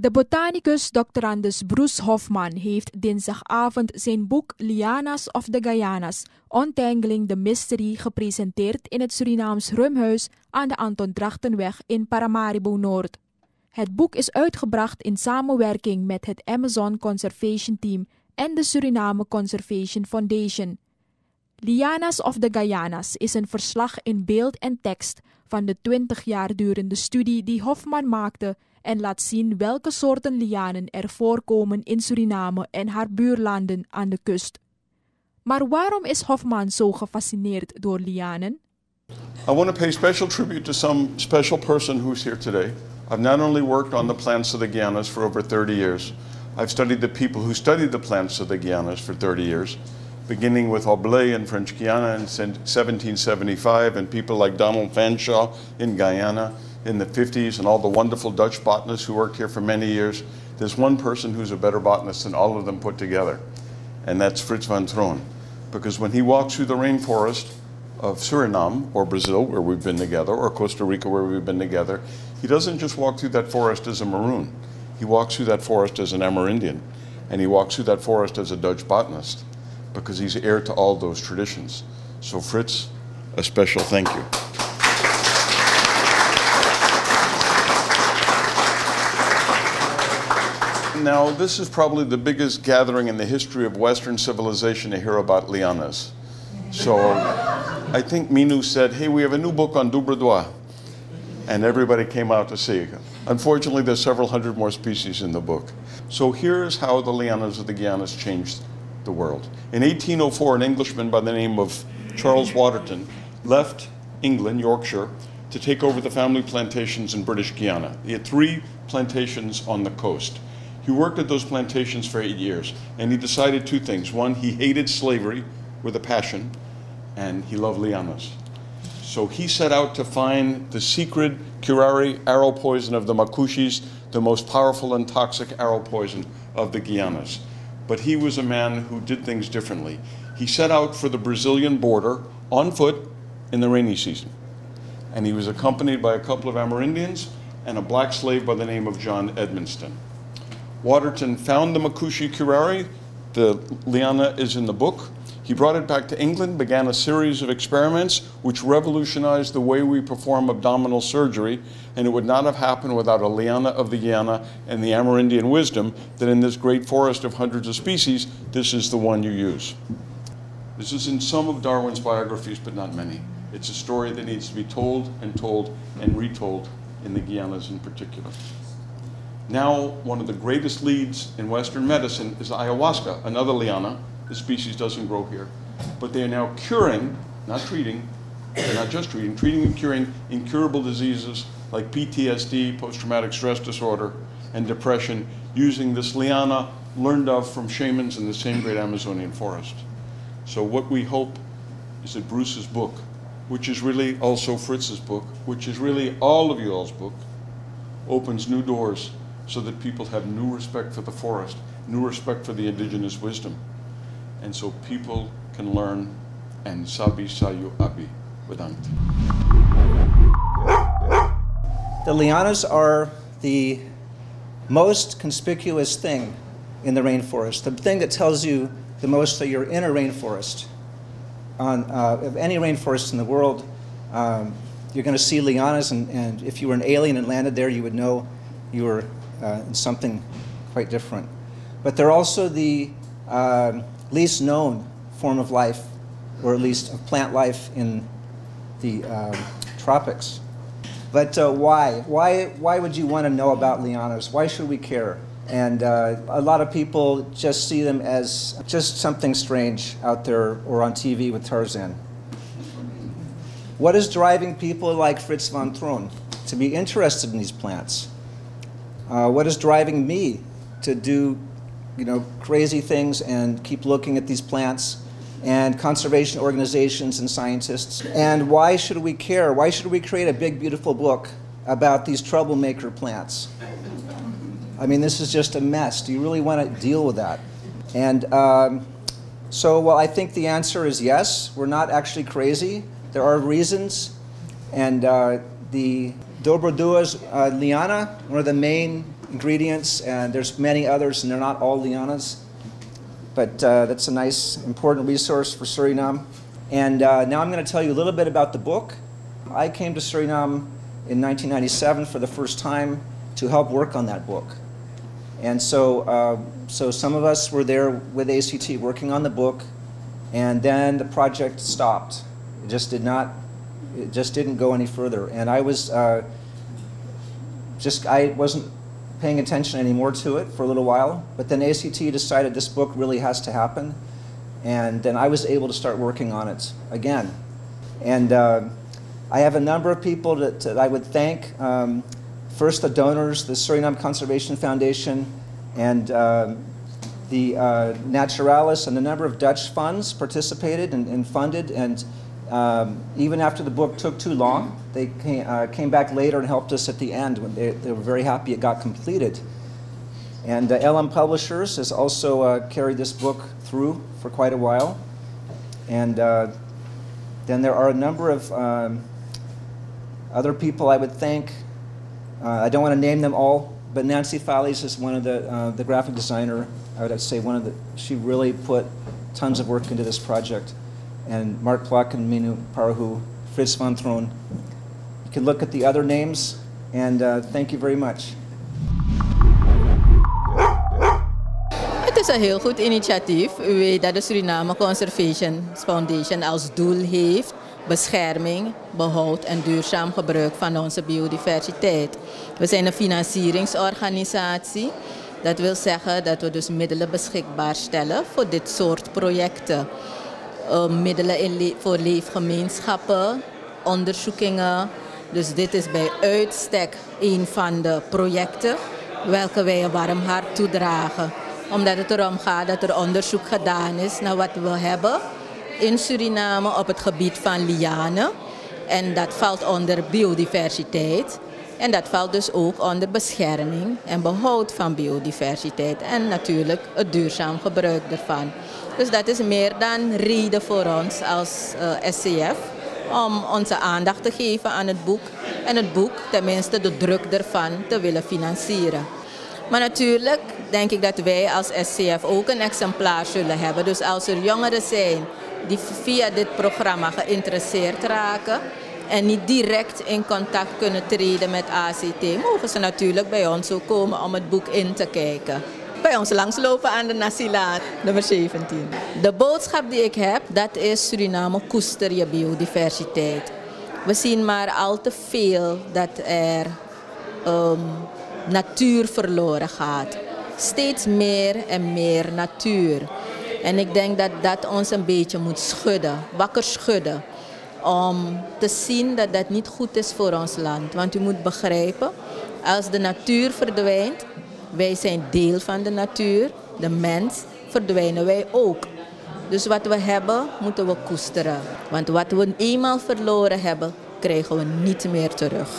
De botanicus Dr. Bruce Hofman heeft dinsdagavond zijn boek Lianas of the Guianas, Untangling the Mystery, gepresenteerd in het Surinaams Rumhuis aan de Anton Drachtenweg in Paramaribo Noord. Het boek is uitgebracht in samenwerking met het Amazon Conservation Team en de Suriname Conservation Foundation. Lianas of the Guianas is een verslag in beeld en tekst van de 20 jaar durende studie die Hofman maakte en laat zien welke soorten lianen er voorkomen in Suriname en haar buurlanden aan de kust. Maar waarom is Hofman zo gefascineerd door lianen? I want to pay special tribute to some special person who's here today. I've not only worked on the plants of the Guianas for over 30 years, I've studied the people who studied the plants of the Guianas for 30 years, beginning with Aublay in French Guiana in 1775 and people like Donald Fanshawe in Guyana in the 50s and all the wonderful Dutch botanists who worked here for many years. There's one person who's a better botanist than all of them put together, and that's Frits van Troon. Because when he walks through the rainforest of Suriname or Brazil, where we've been together, or Costa Rica, where we've been together, he doesn't just walk through that forest as a Maroon. He walks through that forest as an Amerindian, and he walks through that forest as a Dutch botanist, because he's heir to all those traditions. So Frits, a special thank you. Now, this is probably the biggest gathering in the history of Western civilization to hear about lianas. So I think Minu said, hey, we have a new book on Doubredois. And everybody came out to see. Unfortunately, there's several hundred more species in the book. So here's how the lianas of the Guianas changed the world. In 1804, an Englishman by the name of Charles Waterton left England, Yorkshire, to take over the family plantations in British Guiana. He had 3 plantations on the coast. He worked at those plantations for 8 years, and he decided 2 things. One, he hated slavery with a passion, and he loved lianas. So he set out to find the secret curare arrow poison of the Macushis, the most powerful and toxic arrow poison of the Guianas. But he was a man who did things differently. He set out for the Brazilian border on foot in the rainy season. And he was accompanied by a couple of Amerindians and a black slave by the name of John Edmonston. Waterton found the Macushi curare. The liana is in the book. He brought it back to England, began a series of experiments which revolutionized the way we perform abdominal surgery, and it would not have happened without a liana of the Guiana and the Amerindian wisdom that in this great forest of hundreds of species, this is the one you use. This is in some of Darwin's biographies, but not many. It's a story that needs to be told and retold in the Guianas in particular. Now, one of the greatest leads in Western medicine is ayahuasca, another liana. The species doesn't grow here. But they are now curing, not treating, they're not just treating and curing incurable diseases like PTSD, post-traumatic stress disorder, and depression using this liana learned of from shamans in the same great Amazonian forest. So what we hope is that Bruce's book, which is really also Fritz's book, which is really all of you all's book, opens new doors so that people have new respect for the forest, new respect for the indigenous wisdom. And so people can learn and sabi sayu abi vedant. The lianas are the most conspicuous thing in the rainforest, the thing that tells you the most that you're in a rainforest. Of any rainforest in the world, you're going to see lianas, and if you were an alien and landed there, you would know you were in something quite different. But they're also the least known form of life, or at least of plant life in the tropics. But why? Why would you want to know about lianas? Why should we care? And a lot of people just see them as just something strange out there or on TV with Tarzan. What is driving people like Frits van Troon to be interested in these plants? What is driving me to do, crazy things and keep looking at these plants and conservation organizations and scientists? And why should we care? Why should we create a big, beautiful book about these troublemaker plants? I mean, this is just a mess. Do you really want to deal with that? And well, I think the answer is yes. We're not actually crazy. There are reasons. And the Dobrodua's liana, one of the main ingredients, and there's many others, and they're not all Lianas. But that's a nice, important resource for Suriname. And now I'm going to tell you a little bit about the book. I came to Suriname in 1997 for the first time to help work on that book. And so some of us were there with ACT working on the book, and then the project stopped. It just didn't go any further. And I wasn't paying attention anymore to it for a little while. But then ACT decided this book really has to happen. And then I was able to start working on it again. And I have a number of people that I would thank. First, the donors, the Suriname Conservation Foundation, and the Naturalis, and a number of Dutch funds participated and funded. And even after the book took too long, they came back later and helped us at the end. When they were very happy it got completed. And LM Publishers has also carried this book through for quite a while. And then there are a number of other people I would thank. I don't want to name them all, but Nancy Fallies is one of the graphic designer. I would say she really put tons of work into this project. And Mark Plak and Minu Parahu, Frits van Troon. You can look at the other names, and thank you very much. Het is een heel goed initiatief. U weet dat de Suriname Conservation Foundation als doel heeft bescherming, behoud en duurzaam gebruik van onze biodiversiteit. We zijn een financieringsorganisatie. Dat wil zeggen dat we dus middelen beschikbaar stellen voor dit soort projecten. Middelen voor leefgemeenschappen, onderzoekingen. Dus dit is bij uitstek een van de projecten welke wij een warm hart toedragen. Omdat het erom gaat dat er onderzoek gedaan is naar wat we hebben in Suriname op het gebied van lianen. En dat valt onder biodiversiteit. En dat valt dus ook onder bescherming en behoud van biodiversiteit. En natuurlijk het duurzaam gebruik ervan. Dus dat is meer dan reden voor ons als SCF om onze aandacht te geven aan het boek. En het boek, tenminste de druk ervan, te willen financieren. Maar natuurlijk denk ik dat wij als SCF ook een exemplaar zullen hebben. Dus als er jongeren zijn die via dit programma geïnteresseerd raken en niet direct in contact kunnen treden met ACT, mogen ze natuurlijk bij ons ook komen om het boek in te kijken. Bij ons langslopen aan de Nasilaan, nummer 17. De boodschap die ik heb, dat is Suriname, koester je biodiversiteit. We zien maar al te veel dat er natuur verloren gaat. Steeds meer en meer natuur. En ik denk dat dat ons een beetje moet schudden, wakker schudden. Om te zien dat dat niet goed is voor ons land. Want u moet begrijpen, als de natuur verdwijnt, wij zijn deel van de natuur, de mens, verdwijnen wij ook. Dus wat we hebben, moeten we koesteren. Want wat we eenmaal verloren hebben, krijgen we niet meer terug.